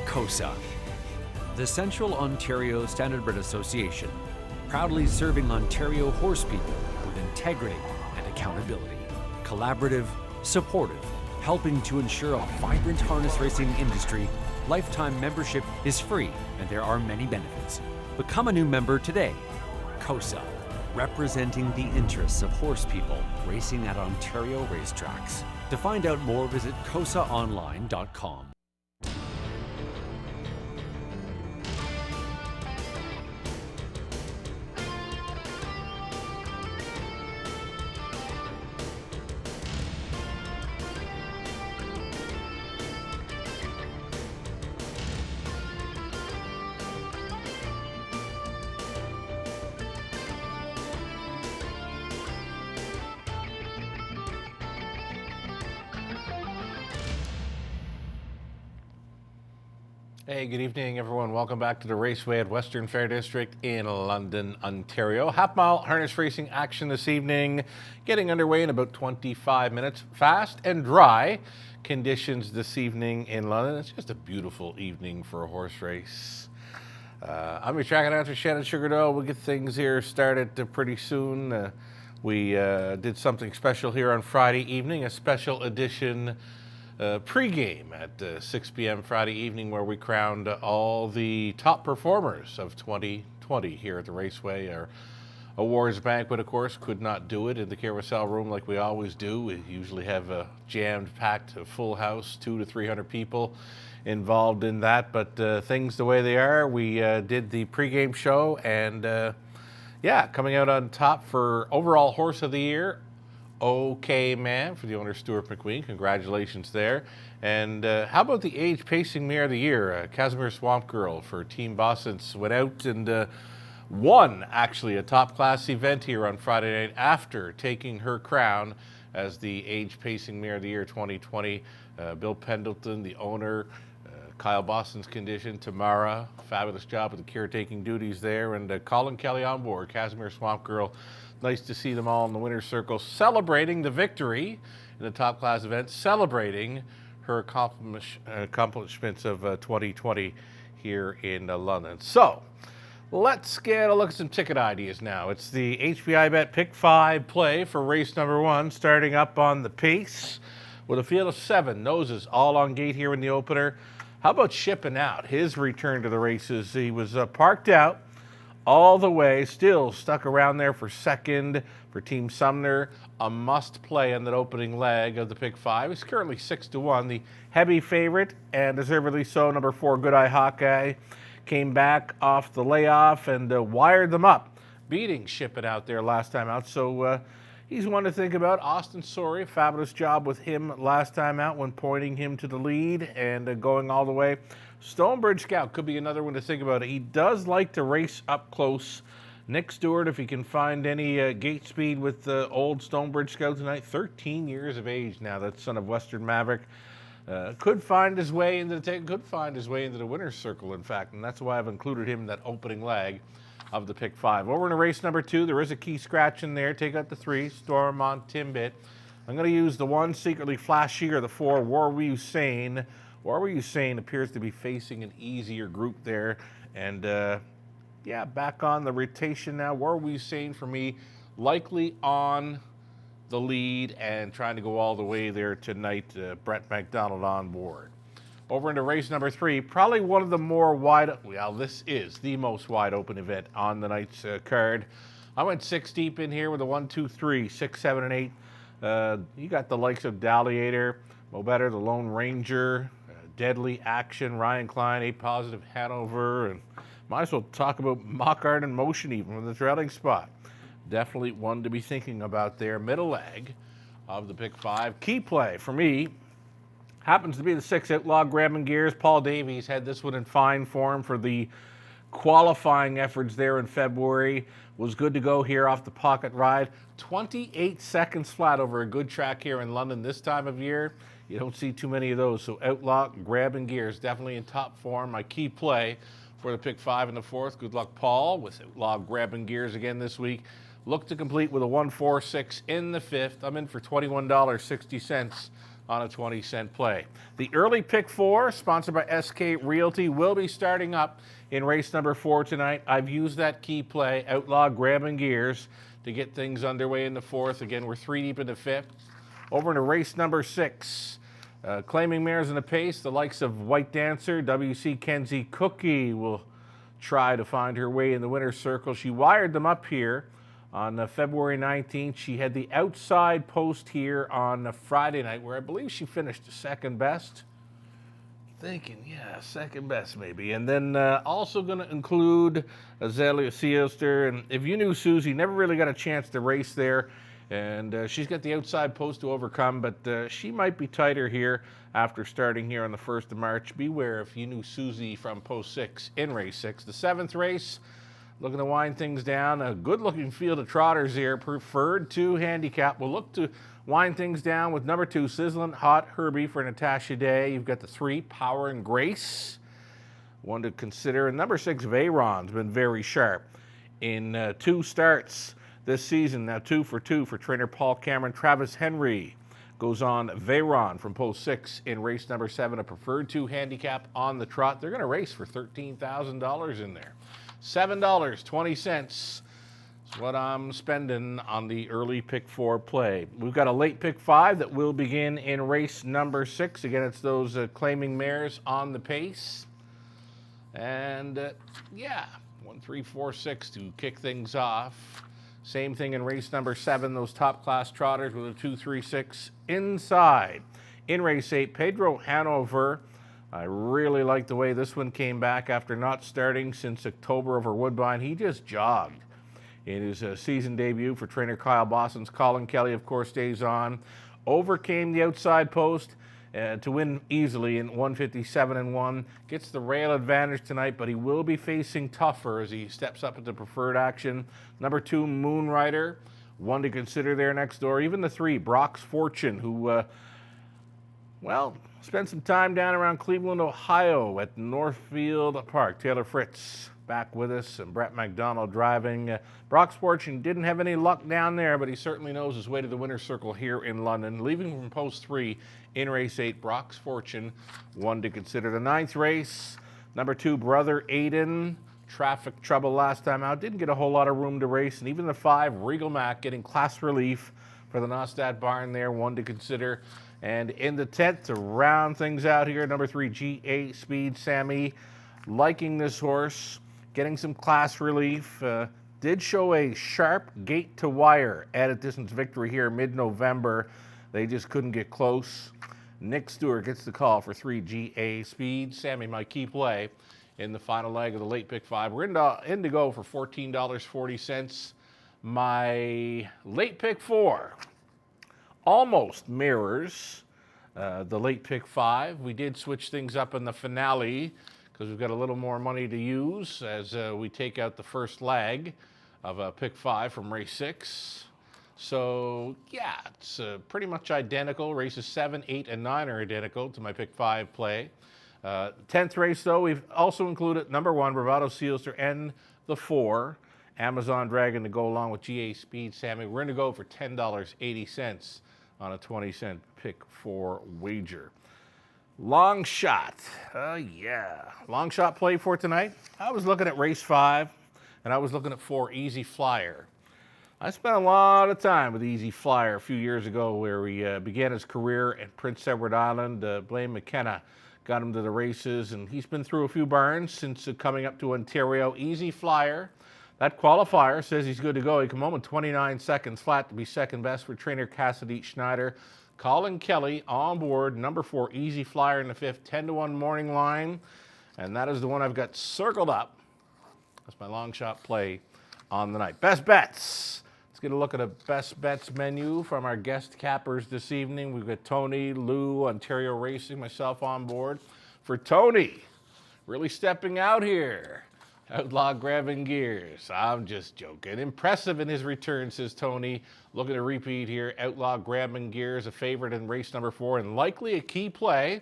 COSA, the Central Ontario Standardbred Association, proudly serving Ontario horse people with integrity and accountability. Collaborative, supportive, helping to ensure a vibrant harness racing industry. Lifetime membership is free and there are many benefits. Become a new member today. COSA, representing the interests of horse people racing at Ontario racetracks. To find out more, visit cosaonline.com. Hey, good evening, everyone. Welcome back to the Raceway at Western Fair District in London, Ontario. Half-mile harness racing action this evening, getting underway in about 25 minutes. Fast and dry conditions this evening in London. It's just a beautiful evening for a horse race. I'm your track announcer, Shannon Sugardoe. We'll get things here started pretty soon. We did something special here on Friday evening, a special edition pre-game at 6 p.m. Friday evening, where we crowned all the top performers of 2020 here at the Raceway. Our awards banquet, of course, could not do it in the carousel room like we always do. We usually have a jammed, packed, full house, 200 to 300 people involved in that. But things the way they are, we did the pre-game show, and yeah, coming out on top for overall horse of the year, OK Man, for the owner Stuart McQueen. Congratulations there. And how about the age pacing mare of the year? Casimir Swamp Girl for Team Bossens went out and won, actually, a top class event here on Friday night after taking her crown as the age pacing mare of the year 2020. Bill Pendleton, the owner, Kyle Boston's condition, Tamara, fabulous job with the caretaking duties there, and Colin Kelly on board, Casimir Swamp Girl. Nice to see them all in the winner's circle, celebrating the victory in the top class event, celebrating her accomplishments of 2020 here in London. So let's get a look at some ticket ideas now. It's the HPI Bet Pick 5 play for race number 1, starting up on the pace with a field of 7 noses, all on gate here in the opener. How about Shipping Out? His return to the races. He was parked out all the way, still stuck around there for second for Team Sumner. A must play on that opening leg of the Pick 5. He's currently 6-1. The heavy favorite, and deservedly so, number 4, Good Eye Hawkeye, came back off the layoff and wired them up, beating Shipping Out there last time out. So he's one to think about. Austin Sorey, fabulous job with him last time out when pointing him to the lead and going all the way. Stonebridge Scout could be another one to think about. He does like to race up close. Nick Stewart, if he can find any gate speed with the old Stonebridge Scout tonight, 13 years of age now, that son of Western Maverick, could find his way into the winner's circle, in fact, and that's why I've included him in that opening leg of the Pick 5. Over in race number 2, there is a key scratch in there. Take out the 3, Storm on Timbit. I'm going to use the 1, Secretly Flashy, or the 4, War Were You Sane. War Were You Sane appears to be facing an easier group there. And yeah, back on the rotation now. War Were You Sane for me, likely on the lead and trying to go all the way there tonight. Brett McDonald on board. Over into race number 3, probably one of the more this is the most wide open event on the night's card. I went 6 deep in here with a 1, 2, 3, 6, 7, and 8. You got the likes of Dalliator, Mo Better, the Lone Ranger, Deadly Action, Ryan Klein, 8 Positive Hanover, and might as well talk about Mock Art in Motion even from the trailing spot. Definitely one to be thinking about there. Middle leg of the Pick 5. Key play for me happens to be the 6, Outlaw Grabbing Gears. Paul Davies had this one in fine form for the qualifying efforts there in February. Was good to go here off the pocket ride. 28 seconds flat over a good track here in London this time of year. You don't see too many of those. So Outlaw Grabbing Gears, definitely in top form. My key play for the Pick 5 in the 4th. Good luck, Paul, with Outlaw Grabbing Gears again this week. Look to complete with a 1, 4, 6 in the 5th. I'm in for $21.60 on a 20-cent play. The early pick 4, sponsored by SK Realty, will be starting up in race number 4 tonight. I've used that key play, Outlaw Grabbing Gears, to get things underway in the 4th. Again, we're 3 deep in the 5th. Over to race number 6. Claiming mares in the pace, the likes of White Dancer, WC Kenzie Cookie will try to find her way in the winner's circle. She wired them up here on February 19th. She had the outside post here on Friday night, where I believe she finished second best. Thinking, yeah, second best maybe. And then also going to include Azalea Seoster. And if you knew Susie, never really got a chance to race there. And she's got the outside post to overcome, but she might be tighter here after starting here on the 1st of March. Beware if you knew Susie from post 6 in race 6. The 7th race, looking to wind things down. A good-looking field of trotters here, preferred to handicap. We'll look to wind things down with number 2, Sizzlin' Hot Herbie for Natasha Day. You've got the 3, Power and Grace, one to consider. And number 6, Veyron's been very sharp in 2 starts this season. Now 2 for 2 for trainer Paul Cameron. Travis Henry goes on Veyron from post 6 in race number 7, a preferred 2 handicap on the trot. They're going to race for $13,000 in there. $7.20 is what I'm spending on the early pick 4 play. We've got a late pick 5 that will begin in race number 6. Again, it's those claiming mares on the pace. And yeah, 1, 3, 4, 6 to kick things off. Same thing in race number 7, those top class trotters with a 2, 3, 6 inside. In race 8, Pedro Hanover. I really like the way this one came back after not starting since October over Woodbine. He just jogged in his season debut for trainer Kyle Boston's. Colin Kelly, of course, stays on. Overcame the outside post to win easily in 157-1. Gets the rail advantage tonight, but he will be facing tougher as he steps up into preferred action. Number 2, Moonrider, one to consider there next door. Even the 3, Brock's Fortune, who, well, spent some time down around Cleveland, Ohio at Northfield Park. Taylor Fritz back with us, and Brett McDonald driving. Brock's Fortune didn't have any luck down there, but he certainly knows his way to the winner's circle here in London. Leaving from post 3 in race 8, Brock's Fortune, one to consider. The 9th race, number 2, Brother Aiden. Traffic trouble last time out. Didn't get a whole lot of room to race. And even the 5, Regal Mac, getting class relief for the Nostad barn there, one to consider. And in the 10th, to round things out here, number 3, GA Speed Sammy. Liking this horse, getting some class relief. Did show a sharp gate to wire added distance victory here mid-November. They just couldn't get close. Nick Stewart gets the call for 3, GA Speed Sammy, my key play in the final leg of the late pick 5. We're in to go for $14.40. My late pick 4 almost mirrors the late pick 5. We did switch things up in the finale because we've got a little more money to use as we take out the first leg of pick 5 from race 6. So yeah, it's pretty much identical. Races 7, 8, and 9 are identical to my pick 5 play. 10th race, though, we've also included number 1, Bravado Sealster, and the 4, Amazon Dragon, to go along with GA Speed Sammy. We're going to go for $10.80 on a 20-cent pick 4 wager. Long shot. Yeah. Long shot play for tonight. I was looking at race 5, and I was looking at 4, Easy Flyer. I spent a lot of time with Easy Flyer a few years ago, where he began his career at Prince Edward Island. Blaine McKenna got him to the races, and he's been through a few barns since coming up to Ontario. Easy Flyer, that qualifier says he's good to go. He came home in 29 seconds flat to be second best for trainer Cassidy Schneider. Colin Kelly on board, number 4, Easy Flyer in the 5th, 10-1 morning line, and that is the one I've got circled up. That's my long shot play on the night. Best bets. Let's get a look at a best bets menu from our guest cappers this evening. We've got Tony, Lou, Ontario Racing, myself on board. For Tony, really stepping out here. Outlaw Grabbing Gears. I'm just joking. Impressive in his return, says Tony. Looking to repeat here. Outlaw Grabbing Gears, a favorite in race number 4, and likely a key play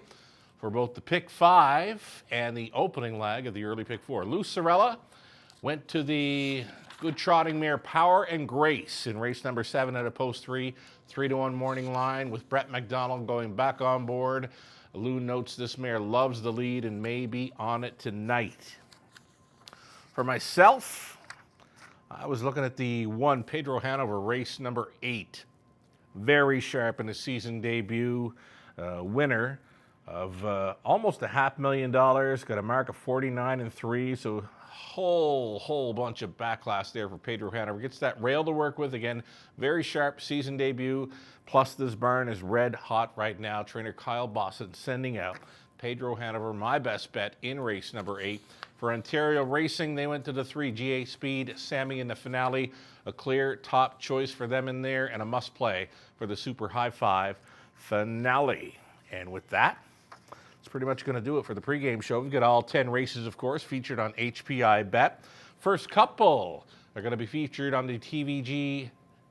for both the pick 5 and the opening leg of the early pick 4. Lou Sorella went to the Good trotting mare, Power and Grace, in race number 7 at a post 3, 3-1 morning line with Brett McDonald going back on board. Lou notes this mare loves the lead and may be on it tonight. For myself, I was looking at the 1 Pedro Hanover, race number 8. Very sharp in the season debut. Winner of almost $500,000. Got a mark of 49-3, so whole bunch of backlash there for Pedro Hanover. Gets that rail to work with. Again, very sharp season debut. Plus, this barn is red hot right now. Trainer Kyle Bossett sending out Pedro Hanover, my best bet in race number 8. For Ontario Racing, they went to the 3 GA Speed, Sammy in the finale. A clear top choice for them in there, and a must play for the Super High 5 finale. And with that, that's pretty much going to do it for the pregame show. We've got all 10 races, of course, featured on HPI Bet. First couple are going to be featured on the TVG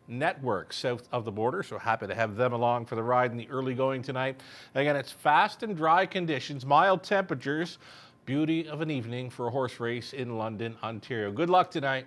network south of the border, so happy to have them along for the ride in the early going tonight. Again, it's fast and dry conditions, mild temperatures, beauty of an evening for a horse race in London, Ontario. Good luck tonight.